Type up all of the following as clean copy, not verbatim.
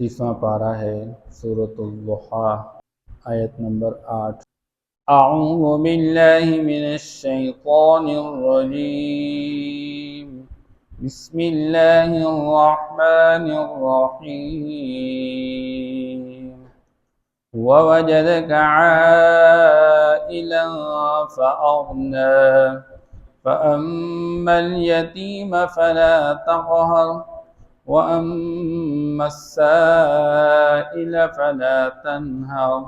30واں پارہ ہے سورۃ الضحیٰ، آیت نمبر 8۔ اعوذ باللہ من الشیطان الرجیم، بسم اللہ الرحمن الرحیم۔ ووجدک عائلا فأغنى فأما اليتیم فلا تقہر وَأَمَّا السَّائِلَ فَلَا تَنْهَرْ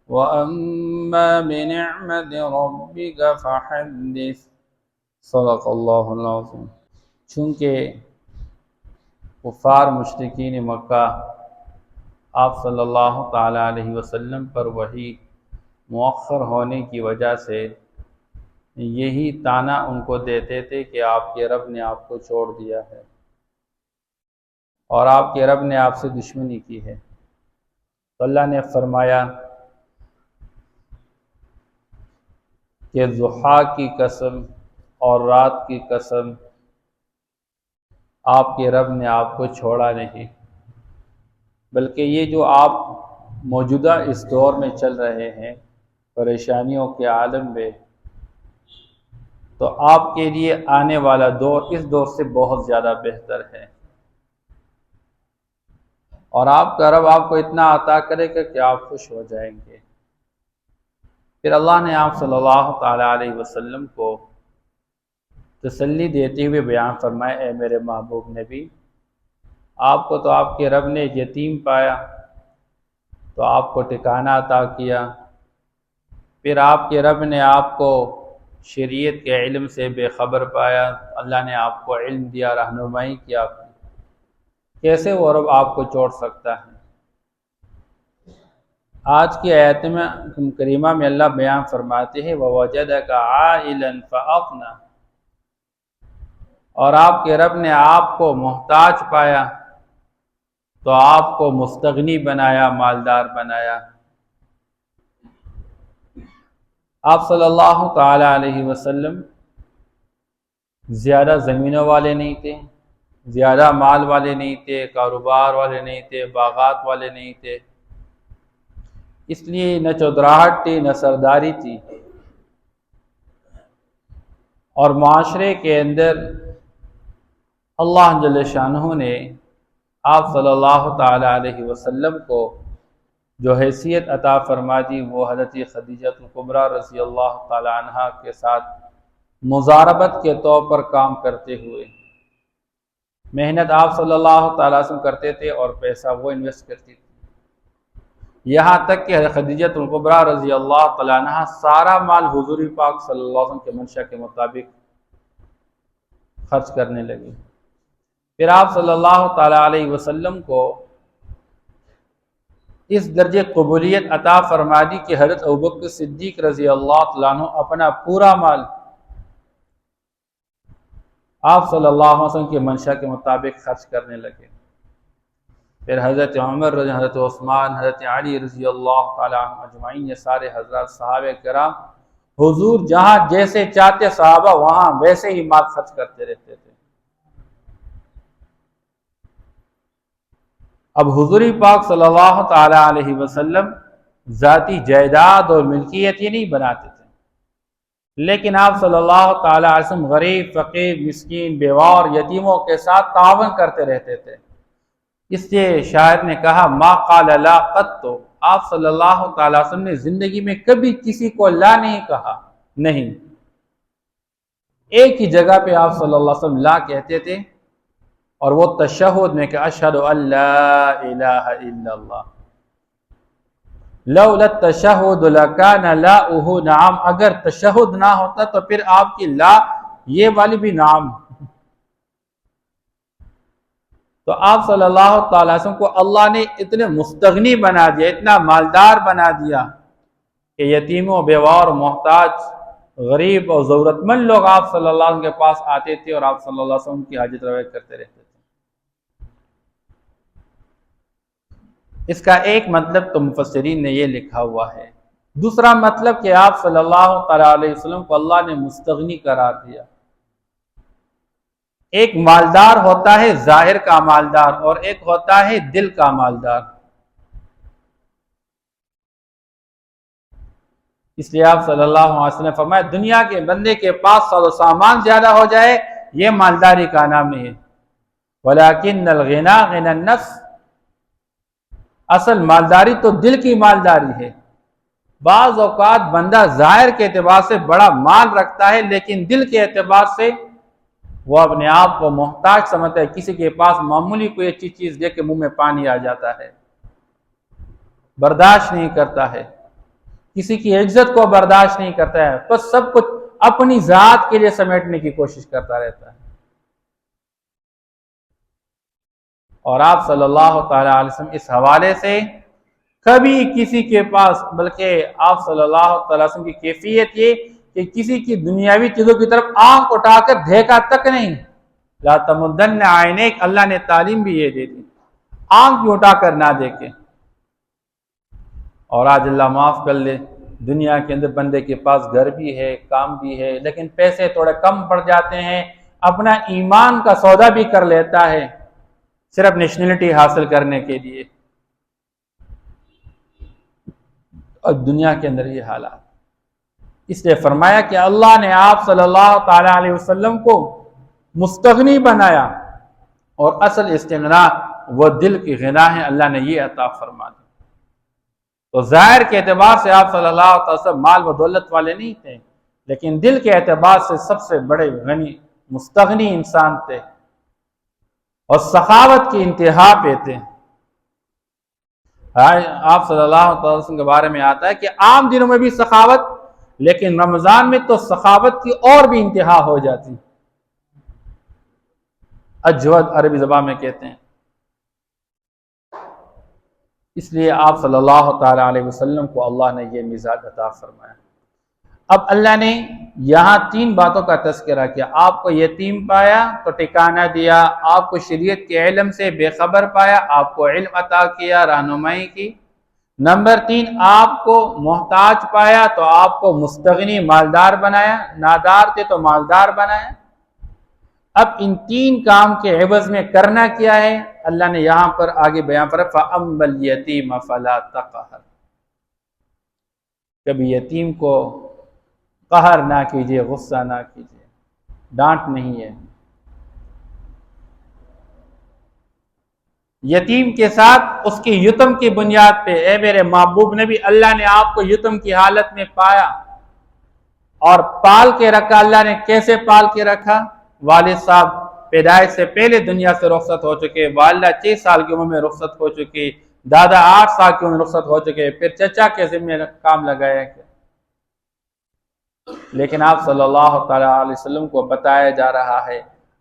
وَأَمَّا بِنِعْمَةِ رَبِّكَ فَحَدِّثْ۔ صدق اللہ العظیم۔ چونکہ کفار مشرکین مکہ آپ صلی اللہ تعالی علیہ وسلم پر وحی مؤخر ہونے کی وجہ سے یہی طعنہ ان کو دیتے تھے کہ آپ کے رب نے آپ کو چھوڑ دیا ہے اور آپ کے رب نے آپ سے دشمنی کی ہے، تو اللہ نے فرمایا کہ ضحیٰ کی قسم اور رات کی قسم، آپ کے رب نے آپ کو چھوڑا نہیں، بلکہ یہ جو آپ موجودہ اس دور میں چل رہے ہیں پریشانیوں کے عالم میں، تو آپ کے لیے آنے والا دور اس دور سے بہت زیادہ بہتر ہے، اور آپ کا رب آپ کو اتنا عطا کرے گا کہ آپ خوش ہو جائیں گے۔ پھر اللہ نے آپ صلی اللہ تعالی علیہ وسلم کو تسلی دیتے ہوئے بیان فرمایا، اے میرے محبوب نبی، آپ کو تو آپ کے رب نے یتیم پایا تو آپ کو ٹھکانہ عطا کیا، پھر آپ کے رب نے آپ کو شریعت کے علم سے بے خبر پایا، اللہ نے آپ کو علم دیا، رہنمائی کیا، کیسے وہ رب آپ کو چھوڑ سکتا ہے؟ آج کی آیت میں کریمہ میں اللہ بیان فرماتے ہیں وَوَجَدَكَ عَائِلًا فَأَغْنَى، اور آپ کے رب نے آپ کو محتاج پایا تو آپ کو مستغنی بنایا، مالدار بنایا۔ آپ صلی اللہ تعالی علیہ وسلم زیادہ زمینوں والے نہیں تھے، زیادہ مال والے نہیں تھے، کاروبار والے نہیں تھے، باغات والے نہیں تھے، اس لیے نہ چودراہٹ تھی نہ سرداری تھی، اور معاشرے کے اندر اللہ جل شانہ نے آپ صلی اللہ تعالی علیہ وسلم کو جو حیثیت عطا فرما دی وہ حضرت خدیجہ کبریٰ رضی اللہ تعالی عنہ کے ساتھ مزاربت کے طور پر کام کرتے ہوئے، محنت آپ صلی اللہ تعالی وسلم کرتے تھے اور پیسہ وہ انویسٹ کرتی تھی، یہاں تک کہ حضرت خدیجہ کبریٰ رضی اللہ تعالی عنہ سارا مال حضور پاک صلی اللہ علیہ وسلم کے منشا کے مطابق خرچ کرنے لگے۔ پھر آپ صلی اللہ تعالی علیہ وسلم کو اس درجے قبولیت عطا فرما دی کہ حضرت ابوبکر صدیق رضی اللہ تعالیٰ عنہ اپنا پورا مال آپ صلی اللہ علیہ وسلم کے منشا کے مطابق خرچ کرنے لگے۔ پھر حضرت عمر رضی، حضرت عثمان، حضرت علی رضی اللہ تعالیٰ عنہ اجمعین، یہ سارے حضرات صحابہ کرام حضور جہاں جیسے چاہتے صحابہ وہاں ویسے ہی مال خرچ کرتے رہتے تھے۔ اب حضور پاک صلی اللہ تعالی علیہ وسلم ذاتی جائیداد اور ملکیت یہ نہیں بناتے تھے، لیکن آپ صلی اللہ تعالی علیہ وسلم غریب، فقیر، مسکین، بیوہ اور یتیموں کے ساتھ تعاون کرتے رہتے تھے۔ اس لیے شاعر نے کہا ما قال لا قط، آپ صلی اللہ تعالی وسلم نے زندگی میں کبھی کسی کو لا نہیں کہا، نہیں، ایک ہی جگہ پہ آپ صلی اللہ علیہ وسلم لا کہتے تھے، اور وہ تشہد میں کہ اشہد ان لا الہ الا اللہ، لولا التشہد لکان لاؤہ نعم، اگر تشہد نہ ہوتا تو پھر آپ کی لا یہ والی بھی نعم۔ تو آپ صلی اللہ تعالی وسلم کو اللہ نے اتنے مستغنی بنا دیا، اتنا مالدار بنا دیا کہ یتیموں، بیوہ اور محتاج، غریب اور ضرورت مند لوگ آپ صلی اللہ علیہ وسلم کے پاس آتے تھے اور آپ صلی اللہ علیہ وسلم کی حاجت روا کرتے رہتے تھے۔ اس کا ایک مطلب تو مفسرین نے یہ لکھا ہوا ہے۔ دوسرا مطلب کہ آپ صلی اللہ تعالی علیہ وسلم کو اللہ نے مستغنی قرار دیا، ایک مالدار ہوتا ہے ظاہر کا مالدار، اور ایک ہوتا ہے دل کا مالدار۔ اس لیے آپ صلی اللہ علیہ وسلم نے فرمایا دنیا کے بندے کے پاس ساز و سامان زیادہ ہو جائے یہ مالداری کا نام نہیں ہے، ولیکن الغنا غنى النفس، اصل مالداری تو دل کی مالداری ہے۔ بعض اوقات بندہ ظاہر کے اعتبار سے بڑا مال رکھتا ہے لیکن دل کے اعتبار سے وہ اپنے آپ کو محتاج سمجھتا ہے، کسی کے پاس معمولی کوئی اچھی چیز دیکھ کے منہ میں پانی آ جاتا ہے، برداشت نہیں کرتا ہے، کسی کی عزت کو برداشت نہیں کرتا ہے، بس سب کچھ اپنی ذات کے لیے سمیٹنے کی کوشش کرتا رہتا ہے۔ اور آپ صلی اللہ تعالی علیہ وسلم اس حوالے سے کبھی کسی کے پاس، بلکہ آپ صلی اللہ تعالی وسلم کی کیفیت یہ کہ کسی کی دنیاوی چیزوں کی طرف آنکھ اٹھا کر دیکھا تک نہیں۔ لا تمدن عینیک، اللہ نے تعلیم بھی یہ دے دی، آنکھ بھی اٹھا کر نہ دیکھے۔ اور آج اللہ معاف کر لے، دنیا کے اندر بندے کے پاس گھر بھی ہے، کام بھی ہے، لیکن پیسے تھوڑے کم پڑ جاتے ہیں، اپنا ایمان کا سودا بھی کر لیتا ہے صرف نیشنلٹی حاصل کرنے کے لیے۔ اور دنیا کے اندر یہ حالات، اس لیے فرمایا کہ اللہ نے آپ صلی اللہ تعالی علیہ وسلم کو مستغنی بنایا، اور اصل استغنا وہ دل کی غنا ہے، اللہ نے یہ عطا فرما دی۔ تو ظاہر کے اعتبار سے آپ صلی اللہ علیہ وسلم مال و دولت والے نہیں تھے، لیکن دل کے اعتبار سے سب سے بڑے غنی مستغنی انسان تھے، اور سخاوت کی انتہا پہ تھے۔ آپ صلی اللہ علیہ وسلم کے بارے میں آتا ہے کہ عام دنوں میں بھی سخاوت، لیکن رمضان میں تو سخاوت کی اور بھی انتہا ہو جاتی، اجود عربی زبان میں کہتے ہیں۔ اس لیے آپ صلی اللہ تعالی علیہ وسلم کو اللہ نے یہ مزاج عطا فرمایا۔ اب اللہ نے یہاں 3 باتوں کا تذکرہ کیا، آپ کو یتیم پایا تو ٹھکانہ دیا، آپ کو شریعت کے علم سے بے خبر پایا، آپ کو علم عطا کیا، رہنمائی کی۔ نمبر 3، آپ کو محتاج پایا تو آپ کو مستغنی مالدار بنایا، نادار تھے تو مالدار بنایا۔ اب ان 3 کام کے عوض میں کرنا کیا ہے، اللہ نے یہاں پر آگے بیان فرمایا فَأَمَّا الْيَتِيمَ فَلَا تَقْهَرْ، کبھی یتیم کو قہر نہ کیجیے، غصہ نہ کیجیے، ڈانٹ نہیں ہے۔ یتیم کے ساتھ اس کی یتم کی بنیاد پہ، اے میرے محبوب نبی، اللہ نے آپ کو یتم کی حالت میں پایا اور پال کے رکھا۔ اللہ نے کیسے پال کے رکھا؟ والد صاحب پیدائش سے پہلے دنیا سے رخصت ہو چکے، والدہ 6 سال کی عمر میں رخصت ہو چکی، دادا 8 سال کی عمر میں رخصت ہو چکے، پھر چچا کے ذمہ کام لگایا گیا، لیکن آپ صلی اللہ تعالی علیہ وسلم کو بتایا جا رہا ہے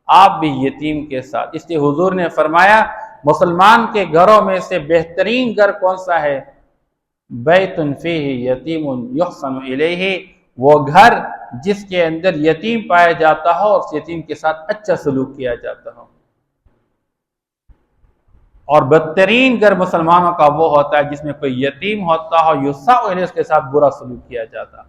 آپ بھی یتیم کے ساتھ۔ اس لیے حضور نے فرمایا مسلمان کے گھروں میں سے بہترین گھر کون سا ہے؟ بیت فیہ یتیم یحسن الیہ، وہ گھر جس کے اندر یتیم پایا جاتا ہو اور اس یتیم کے ساتھ اچھا سلوک کیا جاتا ہو۔ اور بدترین گھر مسلمانوں کا وہ ہوتا ہے جس میں کوئی یتیم ہوتا ہو، یساء الیہ، اس کے ساتھ برا سلوک کیا جاتا۔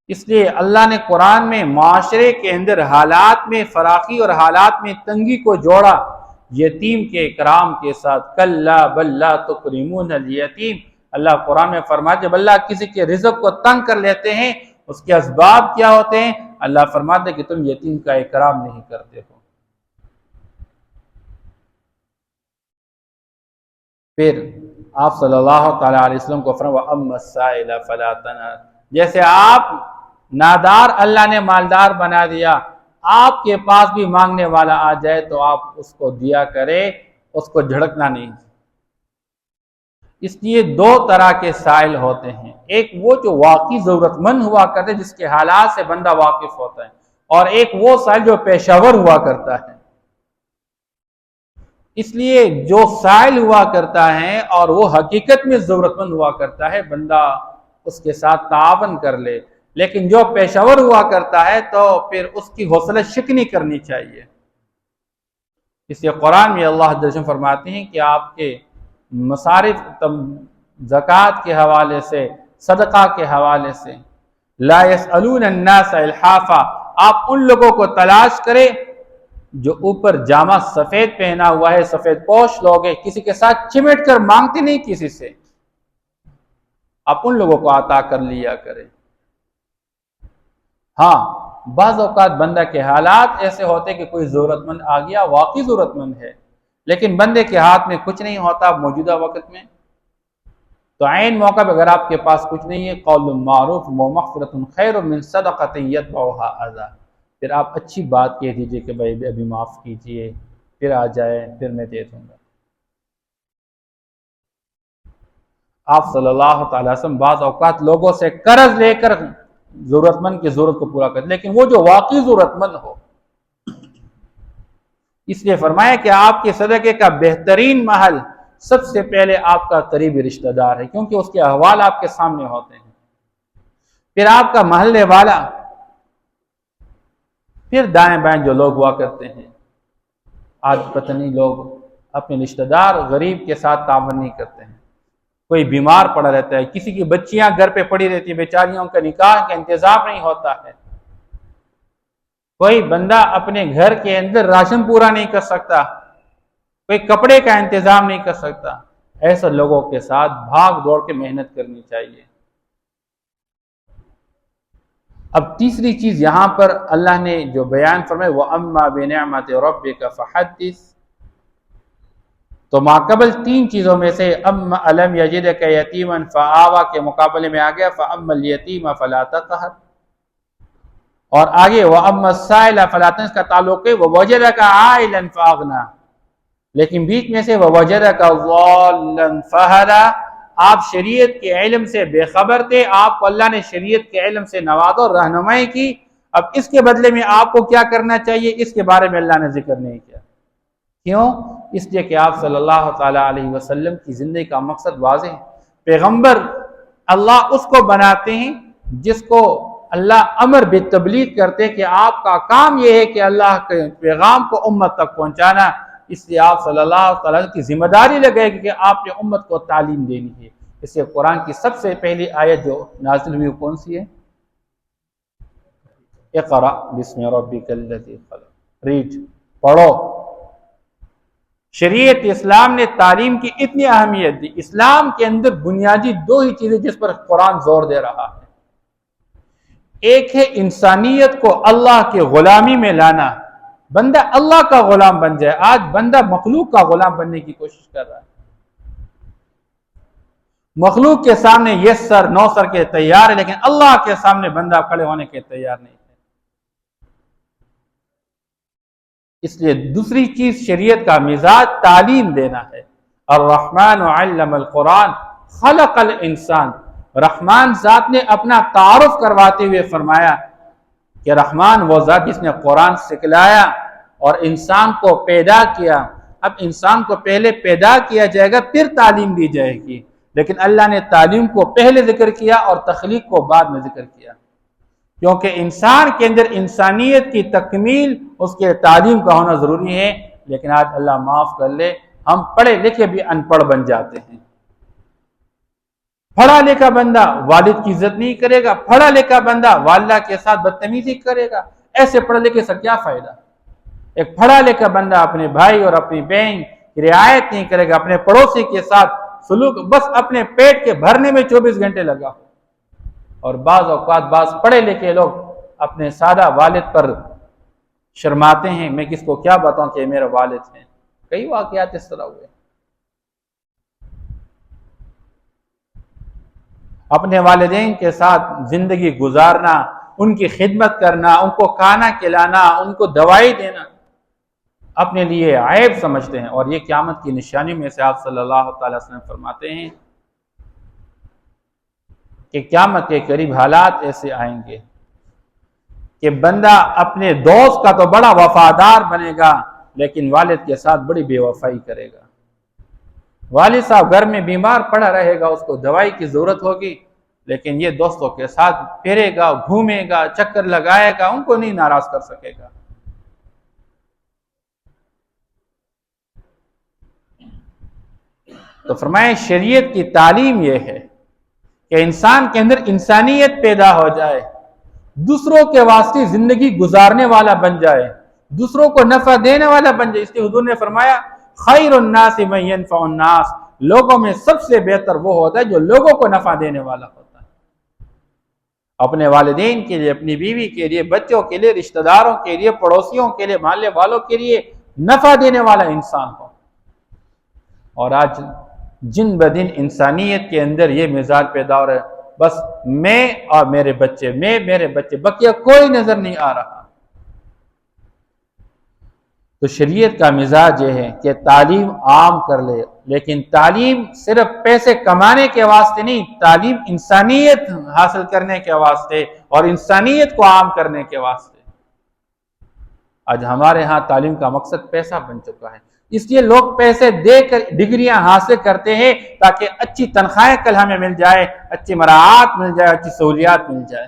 اس لیے اللہ نے قرآن میں معاشرے کے اندر حالات میں فراخی اور حالات میں تنگی کو جوڑا یتیم کے اکرام کے ساتھ۔ کلا بل لا تکرمون الیتیم، اللہ قرآن میں فرماتے جب اللہ کسی کے رزق کو تنگ کر لیتے ہیں اس کے اسباب کیا ہوتے ہیں؟ اللہ فرماتے کہ تم یتیم کا اکرام نہیں کرتے ہو۔ پھر آپ صلی اللہ تعالی علیہ وسلم کو فرمایا وَأَمَّا السَّائِلَ فَلَا تَنْهَرْ، جیسے آپ نادار اللہ نے مالدار بنا دیا، آپ کے پاس بھی مانگنے والا آ جائے تو آپ اس کو دیا کرے، اس کو جھڑکنا نہیں۔ اس لیے 2 طرح کے سائل ہوتے ہیں، ایک وہ جو واقعی ضرورت مند ہوا کرتے جس کے حالات سے بندہ واقف ہوتا ہے، اور ایک وہ سائل جو پیشہ ور ہوا کرتا ہے۔ اس لیے جو سائل ہوا کرتا ہے اور وہ حقیقت میں ضرورت مند ہوا کرتا ہے بندہ اس کے ساتھ تعاون کر لے، لیکن جو پیشہ ور ہوا کرتا ہے تو پھر اس کی حوصلہ شکنی کرنی چاہیے۔ اس لیے قرآن میں اللہ جل جلالہ فرماتے ہیں کہ آپ کے مصارف زکوٰۃ کے حوالے سے، صدقہ کے حوالے سے، لا يسألون الناس الحافا، آپ ان لوگوں کو تلاش کریں جو اوپر جامع سفید پہنا ہوا ہے، سفید پوش لوگ ہیں، کسی کے ساتھ چمٹ کر مانگتے نہیں کسی سے، آپ ان لوگوں کو عطا کر لیا کریں۔ ہاں بعض اوقات بندہ کے حالات ایسے ہوتے کہ کوئی ضرورت مند آ گیا، واقعی ضرورت مند ہے، لیکن بندے کے ہاتھ میں کچھ نہیں ہوتا موجودہ وقت میں، تو عین موقع پہ اگر آپ کے پاس کچھ نہیں ہے، قول معروف و مغفرۃ خیر من صدقۃ یتبعها اذی، پھر آپ اچھی بات کہہ دیجئے کہ بھائی ابھی معاف کیجئے، پھر آ جائے، پھر میں دے دوں گا۔ آپ صلی اللہ تعالی وسلم بعض اوقات لوگوں سے قرض لے کر ضرورت مند کی ضرورت کو پورا کرتے، لیکن وہ جو واقعی ضرورت مند ہو، اس لیے فرمایا کہ آپ کے صدقے کا بہترین محل سب سے پہلے آپ کا قریبی رشتہ دار ہے، کیونکہ اس کے احوال آپ کے سامنے ہوتے ہیں، پھر آپ کا محلے والا، پھر دائیں بائیں جو لوگ ہوا کرتے ہیں۔ آج پتہ نہیں لوگ اپنے رشتہ دار غریب کے ساتھ تعاون نہیں کرتے ہیں، کوئی بیمار پڑا رہتا ہے، کسی کی بچیاں گھر پہ پڑی رہتی ہیں، بیچاریوں کا نکاح کا انتظام نہیں ہوتا ہے، کوئی بندہ اپنے گھر کے اندر راشن پورا نہیں کر سکتا، کوئی کپڑے کا انتظام نہیں کر سکتا، ایسے لوگوں کے ساتھ بھاگ دوڑ کے محنت کرنی چاہیے۔ اب تیسری چیز یہاں پر اللہ نے جو بیان فرمائے وَأَمَّا بِنِعْمَةِ رَبِّكَ فَحَدِّثْ، تو ماقبل تین چیزوں میں سے أَلَمْ يَجِدْكَ يَتِيمًا فَآوَىٰ کے مقابلے میں آ گیا فَأَمَّا الْيَتِيمَ فَلَا تَقْهَرْ، اور آگے وَأَمَّا السَّائِلَ فَلَا تَنْهَرْ، اس کا تعلق ہے وَوَجَدَكَ عَائِلًا فَأَغْنَىٰ، لیکن بیچ میں سے وَوَجَدَكَ ضَالًّا فَهَدَىٰ، آپ شریعت کے علم سے بے خبر تھے، آپ کو اللہ نے شریعت کے علم سے نوازا اور رہنمائی کی، اب اس کے بدلے میں آپ کو کیا کرنا چاہیے، اس کے بارے میں اللہ نے ذکر نہیں کیا۔ کیوں؟ اس لیے کہ آپ صلی اللہ تعالیٰ علیہ وسلم کی زندگی کا مقصد واضح ہے، پیغمبر اللہ اس کو بناتے ہیں جس کو اللہ امر بالتبلیغ کرتے کہ آپ کا کام یہ ہے کہ اللہ کے پیغام کو امت تک پہنچانا، اس لیے آپ صلی اللہ تعالیٰ کی ذمہ داری لگے گی کہ آپ نے امت کو تعلیم دینی ہے۔ اس لیے قرآن کی سب سے پہلی آیت جو نازل ہوئی کون سی ہے؟ اقرأ بسم ربک الذی خلق، ریڈ، پڑھو۔ شریعت اسلام نے تعلیم کی اتنی اہمیت دی، اسلام کے اندر بنیادی دو ہی چیزیں جس پر قرآن زور دے رہا ہے، ایک ہے انسانیت کو اللہ کے غلامی میں لانا، بندہ اللہ کا غلام بن جائے، آج بندہ مخلوق کا غلام بننے کی کوشش کر رہا ہے، مخلوق کے سامنے یس سر نو سر کے تیار ہے، لیکن اللہ کے سامنے بندہ کھڑے ہونے کے تیار نہیں ہے۔ اس لیے دوسری چیز شریعت کا مزاج تعلیم دینا ہے۔ الرحمن علم القرآن خلق الانسان، رحمان ذات نے اپنا تعارف کرواتے ہوئے فرمایا کہ رحمان وہ ذات جس نے قرآن سکھلایا اور انسان کو پیدا کیا۔ اب انسان کو پہلے پیدا کیا جائے گا پھر تعلیم دی جائے گی، لیکن اللہ نے تعلیم کو پہلے ذکر کیا اور تخلیق کو بعد میں ذکر کیا، کیونکہ انسان کے اندر انسانیت کی تکمیل اس کے تعلیم کا ہونا ضروری ہے، لیکن آج اللہ معاف کر لے ہم پڑھے لکھے بھی ان پڑھ بن جاتے ہیں۔ پڑھا لکھا بندہ والد کی عزت نہیں کرے گا، پڑھا لکھا بندہ والدہ کے ساتھ بدتمیزی کرے گا، ایسے پڑھے لکھے سے کیا فائدہ؟ ایک پڑھا لکھا بندہ اپنے بھائی اور اپنی بہن کی رعایت نہیں کرے گا، اپنے پڑوسی کے ساتھ سلوک، بس اپنے پیٹ کے بھرنے میں 24 گھنٹے لگا ہو۔ اور بعض اوقات بعض پڑھے لکھے لوگ اپنے سادہ والد پر شرماتے ہیں، میں کس کو کیا بتاؤں کہ میرے والد ہیں، کئی واقعات اس طرح ہوئے۔ اپنے والدین کے ساتھ زندگی گزارنا، ان کی خدمت کرنا، ان کو کھانا کھلانا، ان کو دوائی دینا اپنے لیے عیب سمجھتے ہیں، اور یہ قیامت کی نشانی میں سے آپ صلی اللہ تعالی وسلم فرماتے ہیں کہ قیامت کے قریب حالات ایسے آئیں گے کہ بندہ اپنے دوست کا تو بڑا وفادار بنے گا، لیکن والد کے ساتھ بڑی بے وفائی کرے گا۔ والد صاحب گھر میں بیمار پڑا رہے گا، اس کو دوائی کی ضرورت ہوگی، لیکن یہ دوستوں کے ساتھ پھرے گا، گھومے گا، چکر لگائے گا، ان کو نہیں ناراض کر سکے گا۔ تو فرمائے شریعت کی تعلیم یہ ہے کہ انسان کے اندر انسانیت پیدا ہو جائے، دوسروں کے واسطے زندگی گزارنے والا بن جائے، دوسروں کو نفع دینے والا بن جائے۔ اس لیے حضور نے فرمایا خیر الناس من ينفع الناس، لوگوں میں سب سے بہتر وہ ہوتا ہے جو لوگوں کو نفع دینے والا ہوتا ہے، اپنے والدین کے لیے، اپنی بیوی کے لیے، بچوں کے لیے، رشتہ داروں کے لیے، پڑوسیوں کے لیے، محلے والوں کے لیے نفع دینے والا انسان ہو۔ اور آج جن بدن انسانیت کے اندر یہ مزاج پیدا ہو رہا ہے، بس میں اور میرے بچے، میں میرے بچے، بقیہ کوئی نظر نہیں آ رہا۔ تو شریعت کا مزاج یہ ہے کہ تعلیم عام کر لے، لیکن تعلیم صرف پیسے کمانے کے واسطے نہیں، تعلیم انسانیت حاصل کرنے کے واسطے اور انسانیت کو عام کرنے کے واسطے۔ آج ہمارے ہاں تعلیم کا مقصد پیسہ بن چکا ہے، اس لیے لوگ پیسے دے کر ڈگریاں حاصل کرتے ہیں تاکہ اچھی تنخواہیں کل ہمیں مل جائے، اچھی مراعات مل جائے، اچھی سہولیات مل جائے۔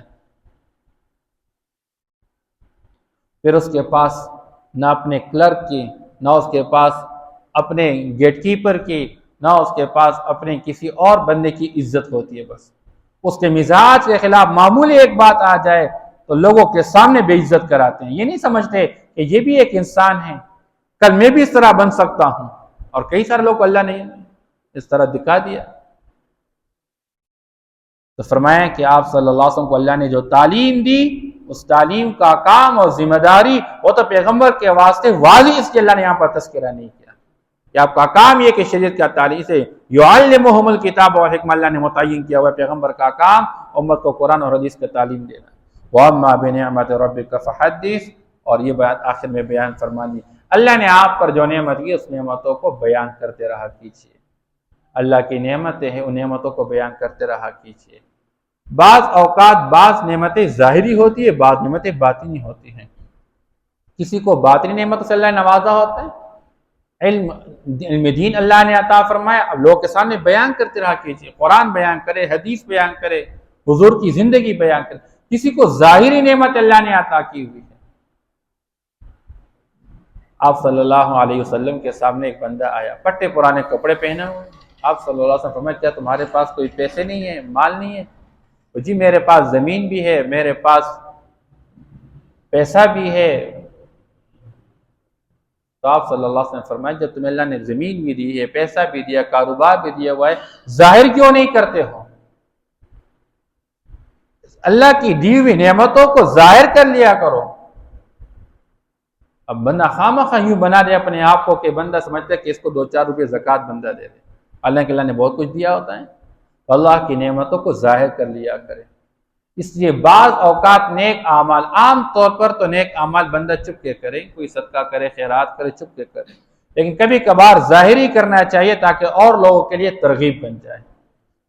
پھر اس کے پاس نہ اپنے کلرک کی، نہ اس کے پاس اپنے گیٹ کیپر کی، نہ اس کے پاس اپنے کسی اور بندے کی عزت ہوتی ہے۔ بس اس کے مزاج کے خلاف معمولی ایک بات آ جائے تو لوگوں کے سامنے بے عزت کراتے ہیں۔ یہ نہیں سمجھتے کہ یہ بھی ایک انسان ہے، کل میں بھی اس طرح بن سکتا ہوں۔ اور کئی سارے لوگ اللہ نے اس طرح دکھا دیا۔ تو فرمایا کہ آپ صلی اللہ علیہ وسلم کو اللہ نے جو تعلیم دی، اس تعلیم کا کام اور ذمہ داری وہ تو پیغمبر کے واسطے واضح، اس کے اللہ نے یہاں پر تذکرہ نہیں کیا کہ آپ کا کام یہ کہ شریعت کا تعلیم سے یعلمہم الکتاب والحکمہ، اللہ نے متعین کیا ہوا ہے پیغمبر کا کام امت کو قرآن اور حدیث کا تعلیم دینا۔ وَأَمَّا بِنِعْمَةِ رَبِّكَ فَحَدِّثْ، اور یہ بات آخر میں بیان فرما دی، اللہ نے آپ پر جو نعمت کی اس نعمتوں کو بیان کرتے رہا کیجیے۔ اللہ کی نعمتیں ہیں، ان نعمتوں کو بیان کرتے رہا کیجیے۔ بعض اوقات بعض نعمتیں ظاہری ہوتی ہے، بعض نعمتیں باطنی ہوتی ہیں۔ کسی کو باطنی نعمت سے اللہ نے نوازا ہوتا ہے، علم دین اللہ نے عطا فرمایا، اب لوگوں کے سامنے بیان کرتے رہا کیجیے، قرآن بیان کرے، حدیث بیان کرے، حضور کی زندگی بیان کرے۔ کسی کو ظاہری نعمت اللہ نے عطا کی ہوئی ہے۔ آپ صلی اللہ علیہ وسلم کے سامنے ایک بندہ آیا، پٹے پرانے کپڑے پہنے ہوئے۔ آپ صلی اللہ علیہ وسلم فرمایا کیا تمہارے پاس کوئی پیسے نہیں ہے، مال نہیں ہے؟ جی میرے پاس زمین بھی ہے، میرے پاس پیسہ بھی ہے۔ تو آپ صلی اللہ علیہ وسلم فرمایا جب تمہیں اللہ نے زمین بھی دی ہے، پیسہ بھی دیا، کاروبار بھی دیا ہوا ہے، ظاہر کیوں نہیں کرتے ہو؟ اللہ کی دی ہوئی نعمتوں کو ظاہر کر لیا کرو۔ اب بندہ خواہ یوں بنا دے اپنے آپ کو کہ بندہ سمجھتا ہے کہ اس کو 2-4 روپے زکوٰۃ بندہ دے دے، اللہ نے بہت کچھ دیا ہوتا ہے۔ اللہ کی نعمتوں کو ظاہر کر لیا کرے۔ اس لیے بعض اوقات نیک اعمال، عام طور پر تو نیک اعمال بندہ چپ کے کرے، کوئی صدقہ کرے، خیرات کرے، چپ کے کرے، لیکن کبھی کبھار ظاہری کرنا چاہیے تاکہ اور لوگوں کے لیے ترغیب بن جائے۔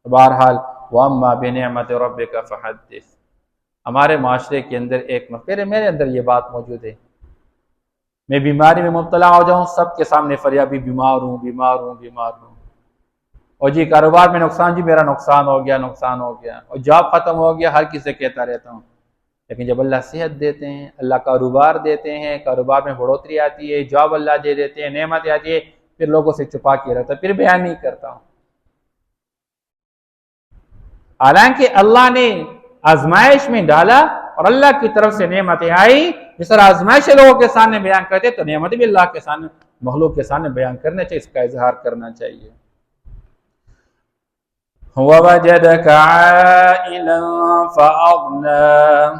بہرحال وَأَمَّا بِنِعْمَةِ رَبِّكَ فَحَدِّثْ، ہمارے معاشرے کے اندر ایک میرے اندر یہ بات موجود ہے، میں بیماری میں مبتلا ہو جاؤں سب کے سامنے فریادی بیمار ہوں بیمار ہوں بیمار ہوں، اور جی کاروبار میں نقصان، جی میرا نقصان ہو گیا، اور جاب ختم ہو گیا، ہر کسی سے کہتا رہتا ہوں۔ لیکن جب اللہ صحت دیتے ہیں، اللہ کاروبار دیتے ہیں، کاروبار میں بڑھوتری آتی ہے، جاب اللہ دے دیتے ہیں، نعمت آتی ہے، پھر لوگوں سے چھپا کے رہتا، پھر بیان نہیں کرتا ہوں۔ حالانکہ اللہ نے آزمائش میں ڈالا اور اللہ کی طرف سے نعمتیں آئی، جس طرح آزمائش لوگوں کے سامنے بیان کرتے تو نعمتیں بھی اللہ کے سامنے، مخلوق کے سامنے بیان کرنا چاہیے، اس کا اظہار کرنا چاہیے۔ وَوَجَدَكَ عَائِلًا فَأَغْنَىٰ،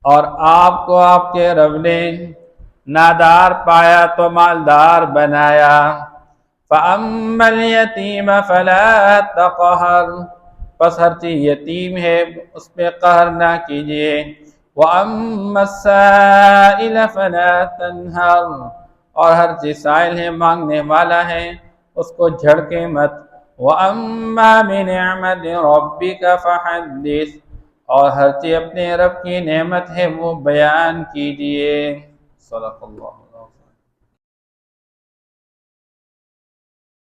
اور آپ کو آپ کے رب نے نادار پایا تو مالدار بنایا۔ فَأَمَّا الْيَتِيمَ فَلَا تَقْهَرْ، پس ہر چیز یتیم ہے اس پہ قہر نہ کیجیے۔ وَأَمَّا السَّائِلَ فَلَا تَنْهَرْ، اور ہر چیز سائل ہے، مانگنے والا ہے، اس کو جھڑکے مت۔ وَأَمَّا بِنِعْمَةِ رَبِّكَ فَحَدِّثْ، اور ہر چیز اپنے رب کی نعمت ہے وہ بیان کیجیے۔ صدق اللہ۔